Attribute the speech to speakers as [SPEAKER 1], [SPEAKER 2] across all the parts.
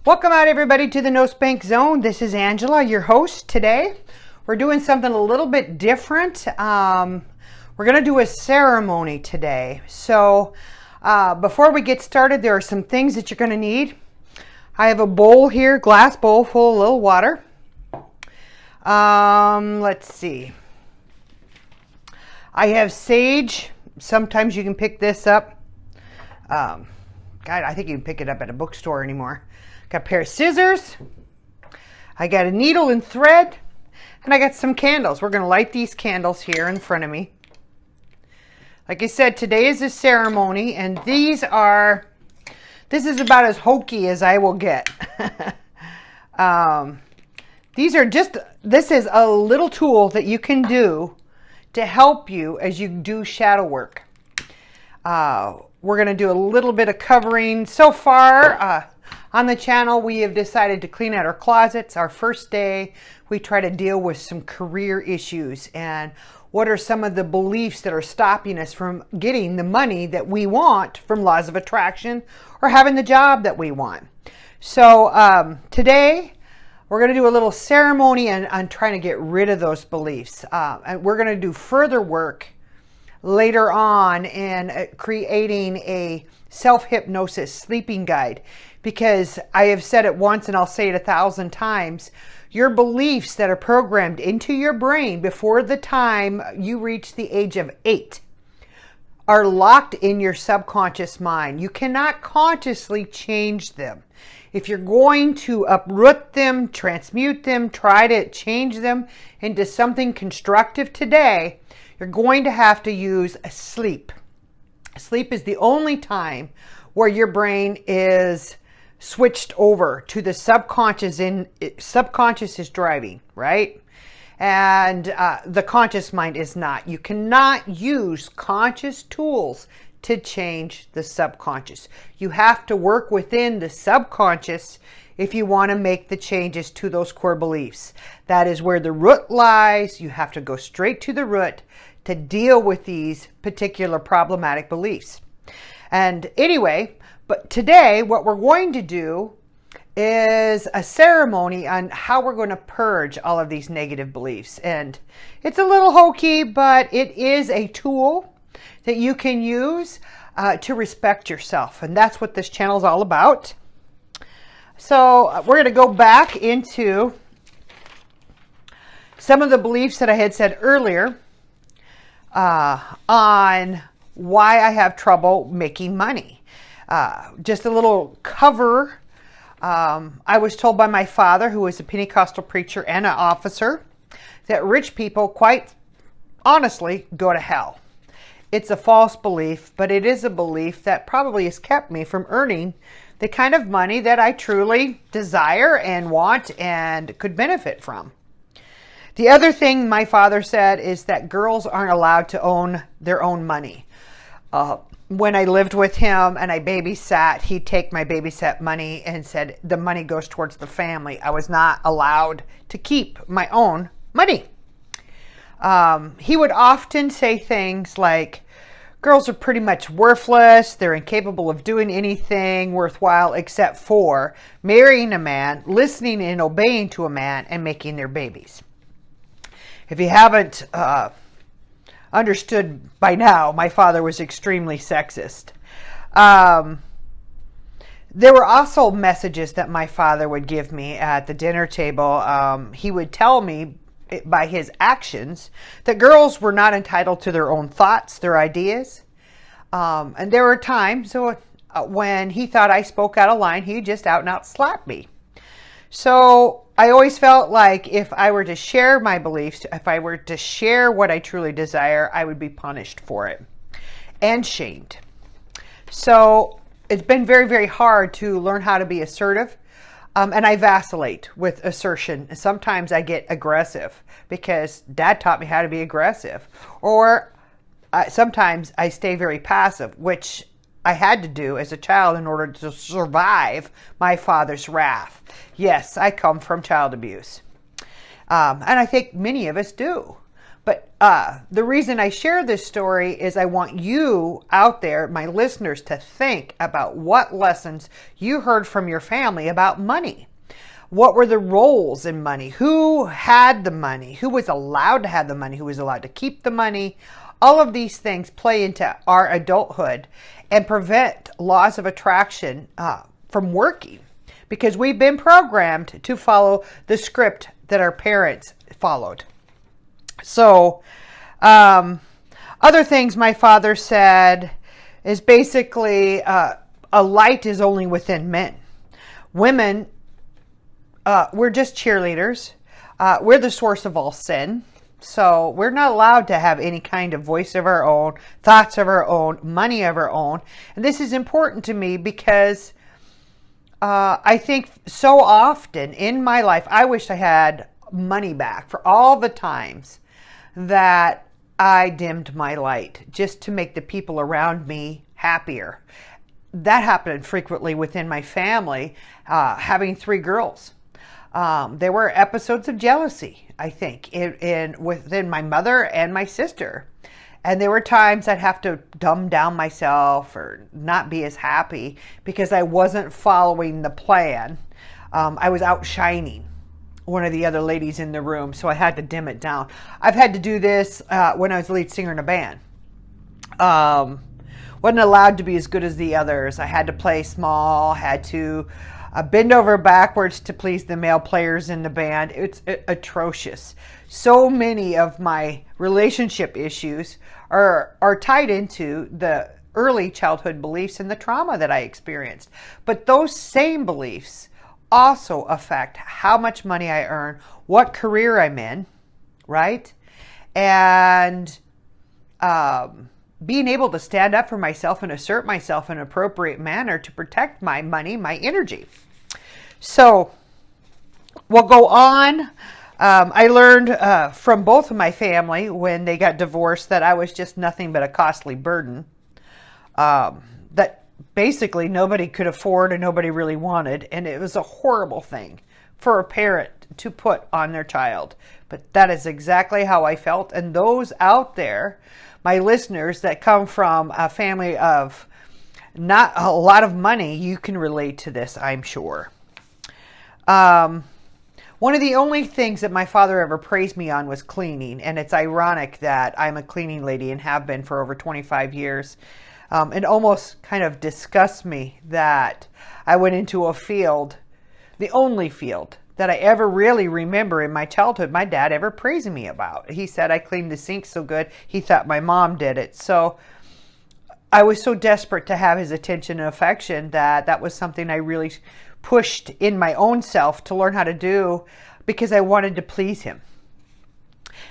[SPEAKER 1] Welcome out everybody to the No Spank Zone. This is Angela, your host. Today we're doing something a little bit different. We're going to do a ceremony today. So before we get started, there are some things that you're going to need. I have a bowl here, glass bowl full of little water. Let's see. I have sage. Sometimes you can pick this up. God, I think you can pick it up at a bookstore anymore. Got a pair of scissors. I got a needle and thread. And I got some candles. We're going to light these candles here in front of me. Like I said, today is a ceremony. And this is about as hokey as I will get. This is a little tool that you can do to help you as you do shadow work. We're going to do a little bit of covering. So far, on the channel, we have decided to clean out our closets. Our first day, we try to deal with some career issues and what are some of the beliefs that are stopping us from getting the money that we want from laws of attraction or having the job that we want. So today, we're going to do a little ceremony on trying to get rid of those beliefs. And we're going to do further work later on in creating a self-hypnosis sleeping guide. Because I have said it once and I'll say it 1,000 times, your beliefs that are programmed into your brain before the time you reach the age of 8 are locked in your subconscious mind. You cannot consciously change them. If you're going to uproot them, transmute them, try to change them into something constructive today, you're going to have to use sleep. Sleep is the only time where your brain is switched over to the subconscious. Subconscious is driving, right? And the conscious mind is not. You cannot use conscious tools to change the subconscious. You have to work within the subconscious if you want to make the changes to those core beliefs. That is where the root lies. You have to go straight to the root to deal with these particular problematic beliefs. And anyway, but today what we're going to do is a ceremony on how we're going to purge all of these negative beliefs. And it's a little hokey, but it is a tool that you can use to respect yourself. And that's what this channel is all about. So we're going to go back into some of the beliefs that I had said earlier on why I have trouble making money. Just a little cover. I was told by my father, who was a Pentecostal preacher and an officer, that rich people, quite honestly, go to hell. It's a false belief, but it is a belief that probably has kept me from earning the kind of money that I truly desire and want and could benefit from. The other thing my father said is that girls aren't allowed to own their own money. When I lived with him and I babysat, he'd take my babysat money and said the money goes towards the family. I was not allowed to keep my own money. He would often say things like, girls are pretty much worthless. They're incapable of doing anything worthwhile except for marrying a man, listening and obeying to a man, and making their babies. If you haven't understood by now, my father was extremely sexist. There were also messages that my father would give me at the dinner table. He would tell me by his actions that girls were not entitled to their own thoughts, their ideas. And there were times when he thought I spoke out of line, he just out and out slapped me. So I always felt like if I were to share my beliefs, if I were to share what I truly desire, I would be punished for it and shamed. So it's been very, very hard to learn how to be assertive. And I vacillate with assertion. Sometimes I get aggressive because Dad taught me how to be aggressive. Or sometimes I stay very passive, which I had to do as a child in order to survive my father's wrath. Yes, I come from child abuse. And I think many of us do. But the reason I share this story is I want you out there, my listeners, to think about what lessons you heard from your family about money. What were the roles in money? Who had the money? Who was allowed to have the money? Who was allowed to keep the money? All of these things play into our adulthood and prevent laws of attraction from working, because we've been programmed to follow the script that our parents followed. So, other things my father said is basically a light is only within men. Women, we're just cheerleaders. We're the source of all sin. So we're not allowed to have any kind of voice of our own, thoughts of our own, money of our own. And this is important to me because I think so often in my life, I wish I had money back for all the times that I dimmed my light just to make the people around me happier. That happened frequently within my family, having 3 girls. There were episodes of jealousy, I think, within my mother and my sister. And there were times I'd have to dumb down myself or not be as happy because I wasn't following the plan. I was outshining one of the other ladies in the room, so I had to dim it down. I've had to do this when I was lead singer in a band. Wasn't allowed to be as good as the others. I had to play small, had to bend over backwards to please the male players in the band. It's atrocious. So many of my relationship issues are tied into the early childhood beliefs and the trauma that I experienced. But those same beliefs also affect how much money I earn, what career I'm in, right? And being able to stand up for myself and assert myself in an appropriate manner to protect my money, my energy. So we'll go on. I learned from both of my family when they got divorced that I was just nothing but a costly burden that basically nobody could afford and nobody really wanted. And it was a horrible thing for a parent to put on their child. But that is exactly how I felt. And those out there, my listeners that come from a family of not a lot of money, you can relate to this, I'm sure. One of the only things that my father ever praised me on was cleaning. And it's ironic that I'm a cleaning lady and have been for over 25 years. It almost kind of disgusts me that I went into a field, the only field that I ever really remember in my childhood my dad ever praising me about. He said I cleaned the sink so good, he thought my mom did it. So I was so desperate to have his attention and affection that was something I really pushed in my own self to learn how to do because I wanted to please him.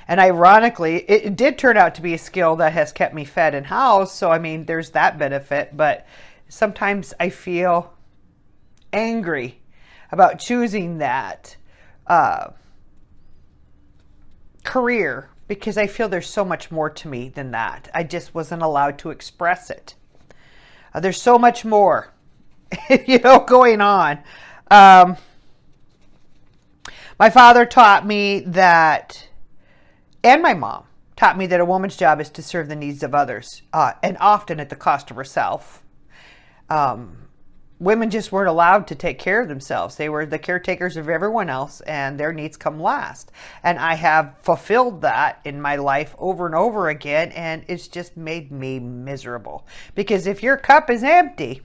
[SPEAKER 1] And ironically, it did turn out to be a skill that has kept me fed and housed. So, I mean, there's that benefit. But sometimes I feel angry about choosing that career because I feel there's so much more to me than that. I just wasn't allowed to express it. There's so much more, going on. My father taught me that, and my mom taught me that a woman's job is to serve the needs of others, and often at the cost of herself. Women just weren't allowed to take care of themselves. They were the caretakers of everyone else, and their needs come last. And I have fulfilled that in my life over and over again, and it's just made me miserable. Because if your cup is empty,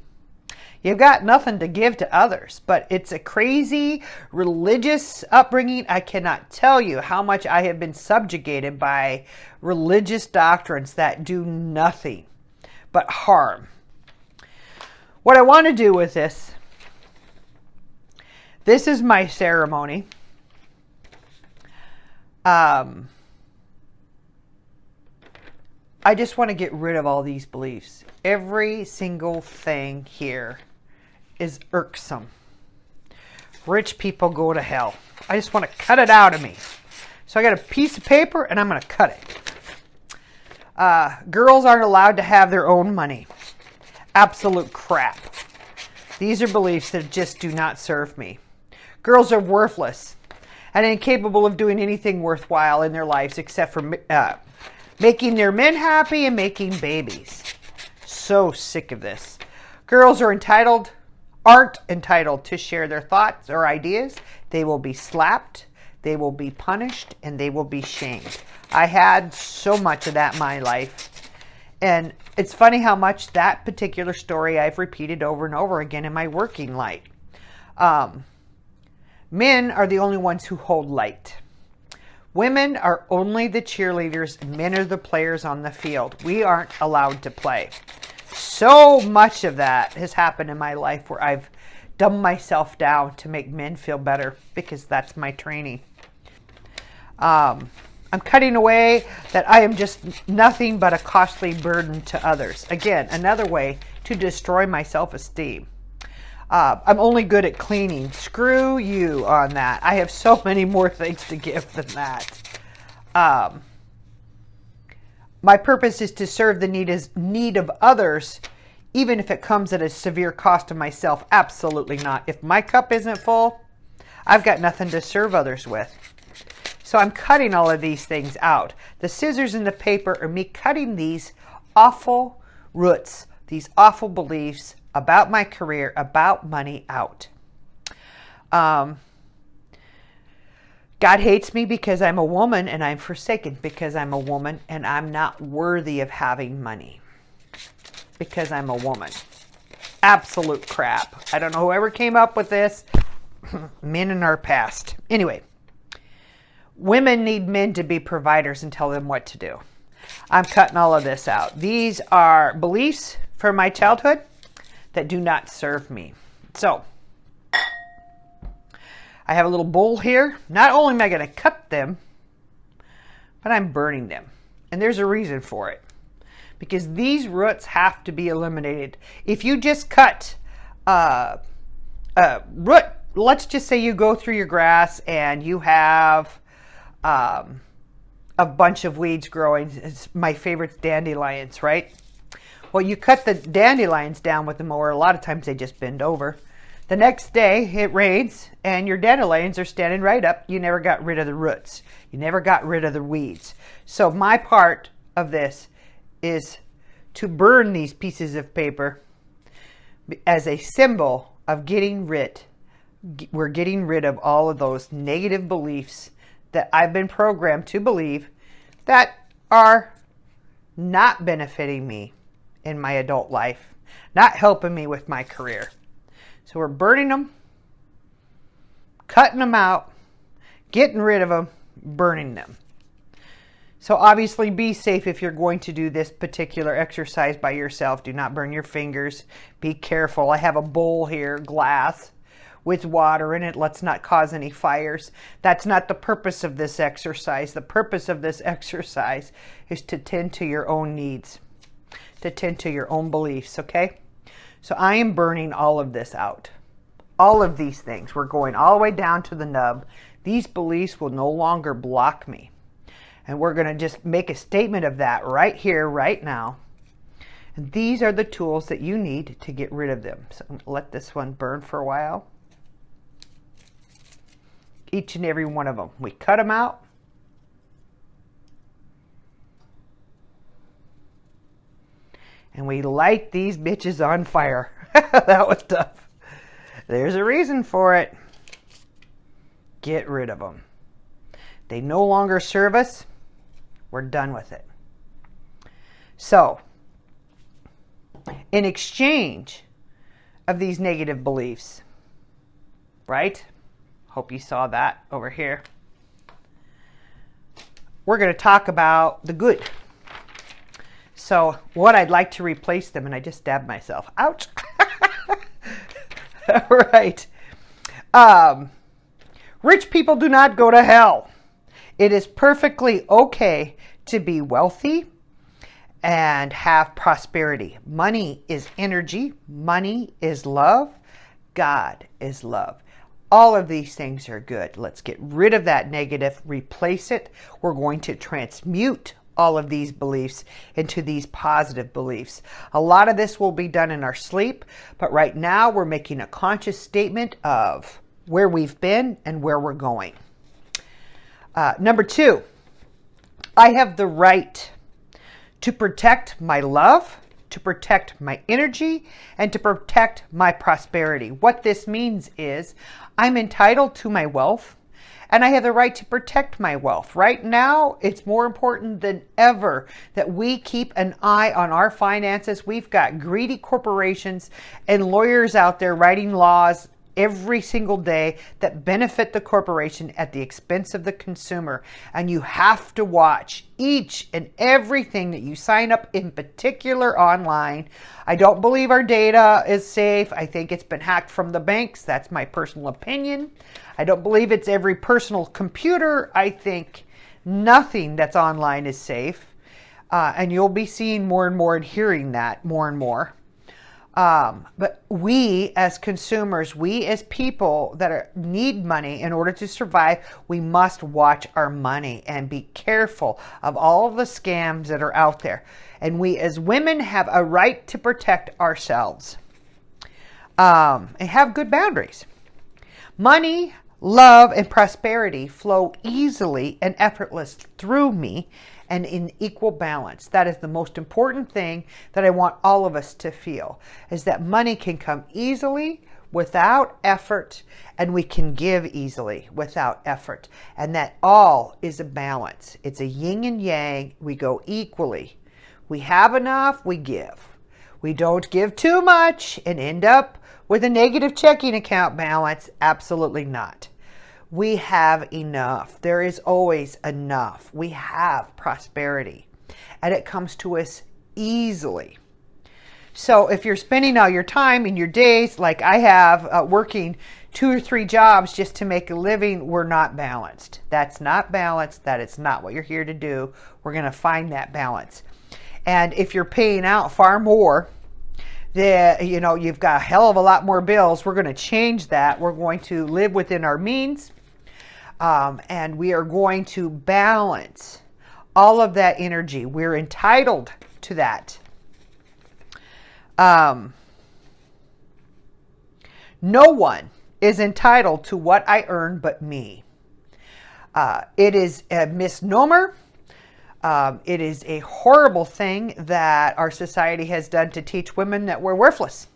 [SPEAKER 1] you've got nothing to give to others. But it's a crazy religious upbringing. I cannot tell you how much I have been subjugated by religious doctrines that do nothing but harm. What I want to do with this is my ceremony. I just want to get rid of all these beliefs. Every single thing here is irksome. Rich people go to hell. I just want to cut it out of me. So I got a piece of paper and I'm going to cut it. Girls aren't allowed to have their own money. Absolute crap. These are beliefs that just do not serve me. Girls are worthless. and incapable of doing anything worthwhile in their lives except for making their men happy and making babies. So sick of this. Girls aren't entitled to share their thoughts or ideas. They will be slapped, they will be punished, and they will be shamed. I had so much of that in my life. And it's funny how much that particular story I've repeated over and over again in my working life. Men are the only ones who hold light. Women are only the cheerleaders. Men are the players on the field. We aren't allowed to play. So much of that has happened in my life where I've dumbed myself down to make men feel better because that's my training. I'm cutting away that I am just nothing but a costly burden to others. Again, another way to destroy my self-esteem. I'm only good at cleaning. Screw you on that. I have so many more things to give than that. My purpose is to serve the need of others, even if it comes at a severe cost to myself. Absolutely not. If my cup isn't full, I've got nothing to serve others with. So I'm cutting all of these things out. The scissors and the paper are me cutting these awful roots, these awful beliefs about my career, about money out. God hates me because I'm a woman, and I'm forsaken because I'm a woman, and I'm not worthy of having money because I'm a woman. Absolute crap. I don't know whoever came up with this. Men in our past. Anyway. Women need men to be providers and tell them what to do. I'm cutting all of this out. These are beliefs from my childhood that do not serve me. So, I have a little bowl here. Not only am I going to cut them, but I'm burning them. And there's a reason for it. Because these roots have to be eliminated. If you just cut a root, let's just say you go through your grass and you have a bunch of weeds growing. It's my favorite, dandelions, right? Well, you cut the dandelions down with the mower. A lot of times they just bend over. The next day it rains and your dandelions are standing right up. You never got rid of the roots. You never got rid of the weeds. So my part of this is to burn these pieces of paper as a symbol of we're getting rid of all of those negative beliefs that I've been programmed to believe that are not benefiting me in my adult life, not helping me with my career. So we're burning them, cutting them out, getting rid of them, burning them. So obviously be safe if you're going to do this particular exercise by yourself. Do not burn your fingers. Be careful. I have a bowl here, glass, with water in it. Let's not cause any fires. That's not the purpose of this exercise. The purpose of this exercise is to tend to your own needs, to tend to your own beliefs, okay? So I am burning all of this out. All of these things. We're going all the way down to the nub. These beliefs will no longer block me. And we're going to just make a statement of that right here, right now. And these are the tools that you need to get rid of them. So I'm going to let this one burn for a while. Each and every one of them. We cut them out. And we light these bitches on fire. That was tough. There's a reason for it. Get rid of them. They no longer serve us. We're done with it. So, in exchange of these negative beliefs, right? Hope you saw that over here. We're going to talk about the good. So what I'd like to replace them, and I just stabbed myself. Ouch. All right. Rich people do not go to hell. It is perfectly okay to be wealthy and have prosperity. Money is energy. Money is love. God is love. All of these things are good. Let's get rid of that negative, replace it. We're going to transmute all of these beliefs into these positive beliefs. A lot of this will be done in our sleep, but right now we're making a conscious statement of where we've been and where we're going. Number 2, I have the right to protect my love, to protect my energy, and to protect my prosperity. What this means is I'm entitled to my wealth, and I have the right to protect my wealth. Right now, it's more important than ever that we keep an eye on our finances. We've got greedy corporations and lawyers out there writing laws every single day that benefit the corporation at the expense of the consumer. And you have to watch each and everything that you sign up, in particular online. I don't believe our data is safe. I think it's been hacked from the banks. That's my personal opinion. I don't believe it's every personal computer. I think nothing that's online is safe. And you'll be seeing more and more and hearing that more and more. But we as consumers, we as people that need money in order to survive, we must watch our money and be careful of all of the scams that are out there. And we as women have a right to protect ourselves and have good boundaries. Money, love, and prosperity flow easily and effortless through me and in equal balance. That is the most important thing that I want all of us to feel, is that money can come easily without effort, and we can give easily without effort. And that all is a balance. It's a yin and yang. We go equally. We have enough, we give. We don't give too much and end up with a negative checking account balance. Absolutely not. We have enough. There is always enough. We have prosperity, and it comes to us easily. So if you're spending all your time in your days, like I have, working 2 or 3 jobs just to make a living, we're not balanced. That's not balanced. That is not what you're here to do. We're going to find that balance. And if you're paying out far more, you've got a hell of a lot more bills. We're going to change that. We're going to live within our means. And we are going to balance all of that energy. We're entitled to that. No one is entitled to what I earn but me. It is a misnomer. It is a horrible thing that our society has done to teach women that we're worthless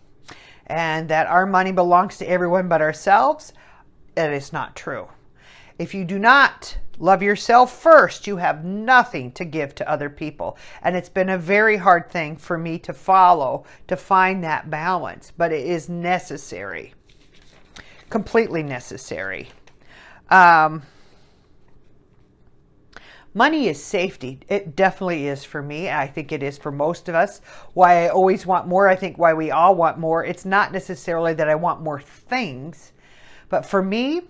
[SPEAKER 1] and that our money belongs to everyone but ourselves. It is not true. If you do not love yourself first, you have nothing to give to other people. And it's been a very hard thing for me to follow, to find that balance, but it is necessary, completely necessary. Money is safety. It definitely is for me. I think it is for most of us. Why I always want more. I think why we all want more. It's not necessarily that I want more things, but for me,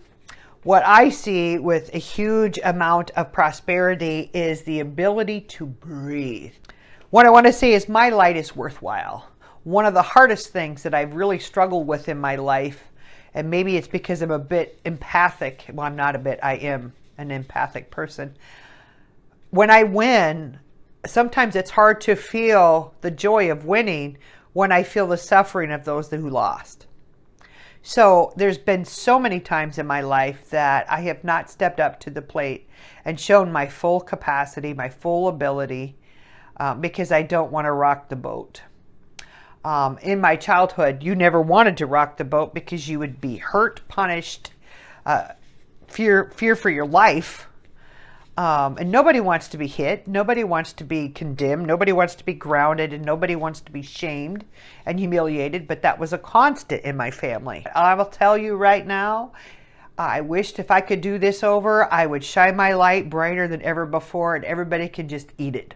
[SPEAKER 1] what I see with a huge amount of prosperity is the ability to breathe. What I want to say is my light is worthwhile. One of the hardest things that I've really struggled with in my life, and maybe it's because I'm a bit empathic. Well, I'm not a bit. I am an empathic person. When I win, sometimes it's hard to feel the joy of winning when I feel the suffering of those who lost. So there's been so many times in my life that I have not stepped up to the plate and shown my full capacity, my full ability, because I don't want to rock the boat. In my childhood, you never wanted to rock the boat because you would be hurt, punished, fear for your life. And nobody wants to be hit. Nobody wants to be condemned. Nobody wants to be grounded, and nobody wants to be shamed and humiliated. But that was a constant in my family. I will tell you right now, I wished if I could do this over, I would shine my light brighter than ever before, and everybody could just eat it.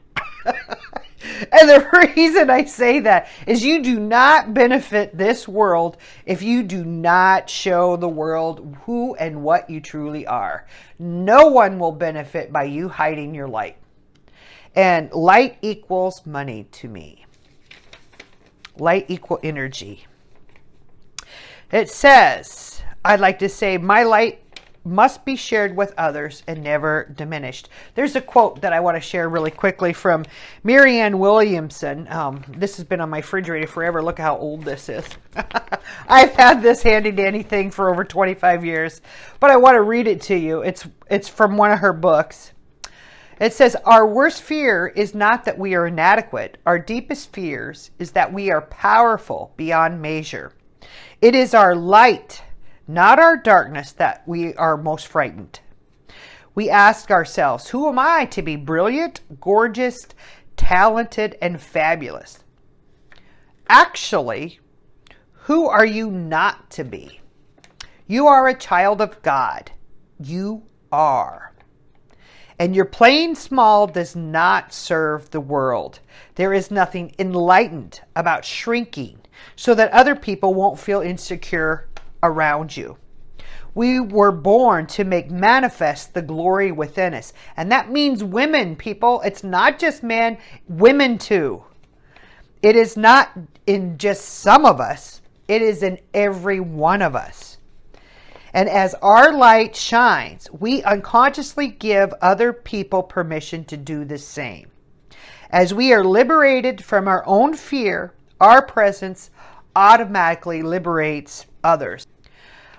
[SPEAKER 1] And the reason I say that is you do not benefit this world if you do not show the world who and what you truly are. No one will benefit by you hiding your light. And light equals money to me. Light equal energy. It says, I'd like to say, my light must be shared with others and never diminished. There's a quote that I want to share really quickly from Marianne Williamson. This has been on my refrigerator forever. Look how old this is. I've had this handy dandy thing for over 25 years, but I want to read it to you. It's from one of her books. It says, our worst fear is not that we are inadequate. Our deepest fears is that we are powerful beyond measure. It is our light, not our darkness, that we are most frightened. We ask ourselves, who am I to be brilliant, gorgeous, talented, and fabulous? Actually, who are you not to be? You are a child of God. You are. And your playing small does not serve the world. There is nothing enlightened about shrinking so that other people won't feel insecure around you. We were born to make manifest the glory within us. And that means women, people. It's not just men, women too. It is not in just some of us. It is in every one of us. And as our light shines, we unconsciously give other people permission to do the same. As we are liberated from our own fear, our presence automatically liberates others.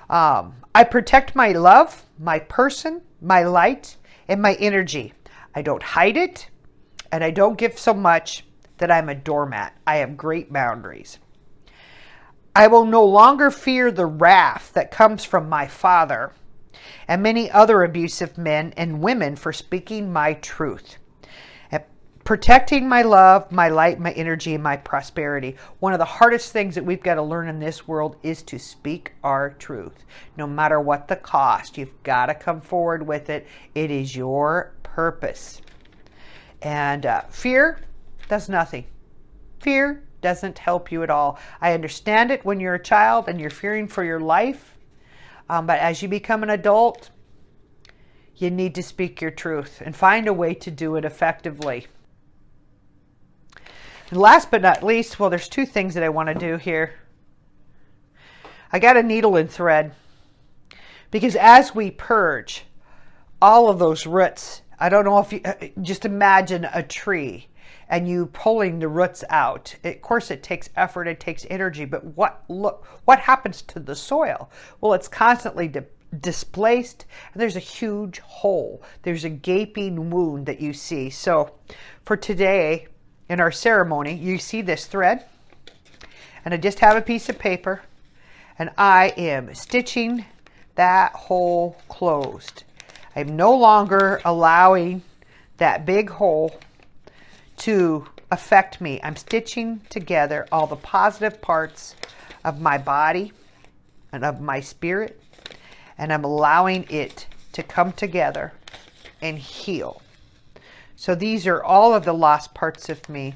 [SPEAKER 1] I protect my love, my person, my light, and my energy. I don't hide it, and I don't give so much that I'm a doormat. I have great boundaries. I will no longer fear the wrath that comes from my father and many other abusive men and women for speaking my truth. Protecting my love, my light, my energy, and my prosperity. One of the hardest things that we've got to learn in this world is to speak our truth. No matter what the cost, you've got to come forward with it. It is your purpose. And fear does nothing. Fear doesn't help you at all. I understand it when you're a child and you're fearing for your life. But as you become an adult, you need to speak your truth and find a way to do it effectively. And last but not least, well, there's two things that I want to do here. I got a needle and thread. Because as we purge all of those roots, I don't know if you, just imagine a tree and you pulling the roots out. Of course, it takes effort, it takes energy, but what happens to the soil? Well, it's constantly displaced, and there's a huge hole. There's a gaping wound that you see. So for today, in our ceremony, you see this thread, and I just have a piece of paper, and I am stitching that hole closed. I'm no longer allowing that big hole to affect me. I'm stitching together all the positive parts of my body and of my spirit, and I'm allowing it to come together and heal. So these are all of the lost parts of me,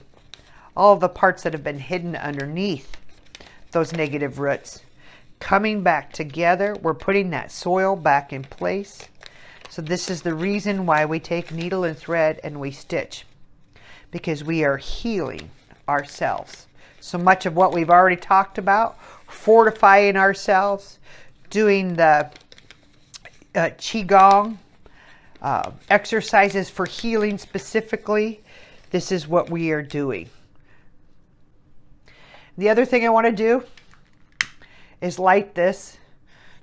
[SPEAKER 1] all of the parts that have been hidden underneath those negative roots. Coming back together, we're putting that soil back in place. So this is the reason why we take needle and thread and we stitch, because we are healing ourselves. So much of what we've already talked about, fortifying ourselves, doing the Qigong, exercises for healing specifically. This is what we are doing. The other thing I want to do is light this.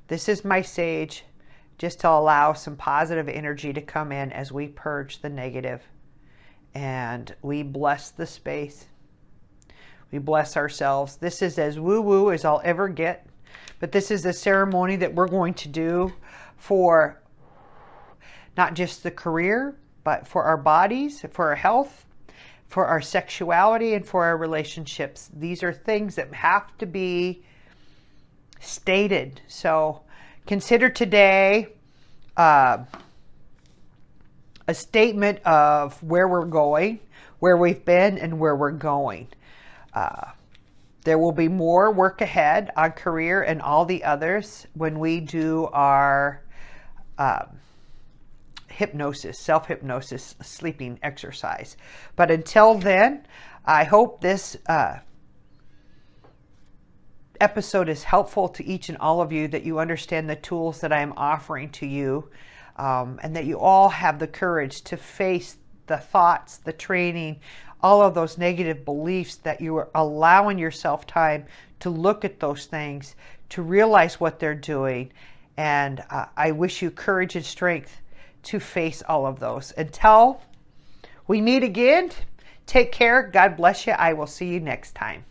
[SPEAKER 1] This is my sage, just to allow some positive energy to come in as we purge the negative. And we bless the space. We bless ourselves. This is as woo-woo as I'll ever get. But this is a ceremony that we're going to do for not just the career, but for our bodies, for our health, for our sexuality, and for our relationships. These are things that have to be stated. So consider today a statement of where we're going, where we've been, and where we're going. There will be more work ahead on career and all the others when we do our hypnosis, self-hypnosis, sleeping exercise. But until then, I hope this episode is helpful to each and all of you, that you understand the tools that I am offering to you, and that you all have the courage to face the thoughts, the training, all of those negative beliefs, that you are allowing yourself time to look at those things, to realize what they're doing. And I wish you courage and strength to face all of those. Until we meet again, take care. God bless you. I will see you next time.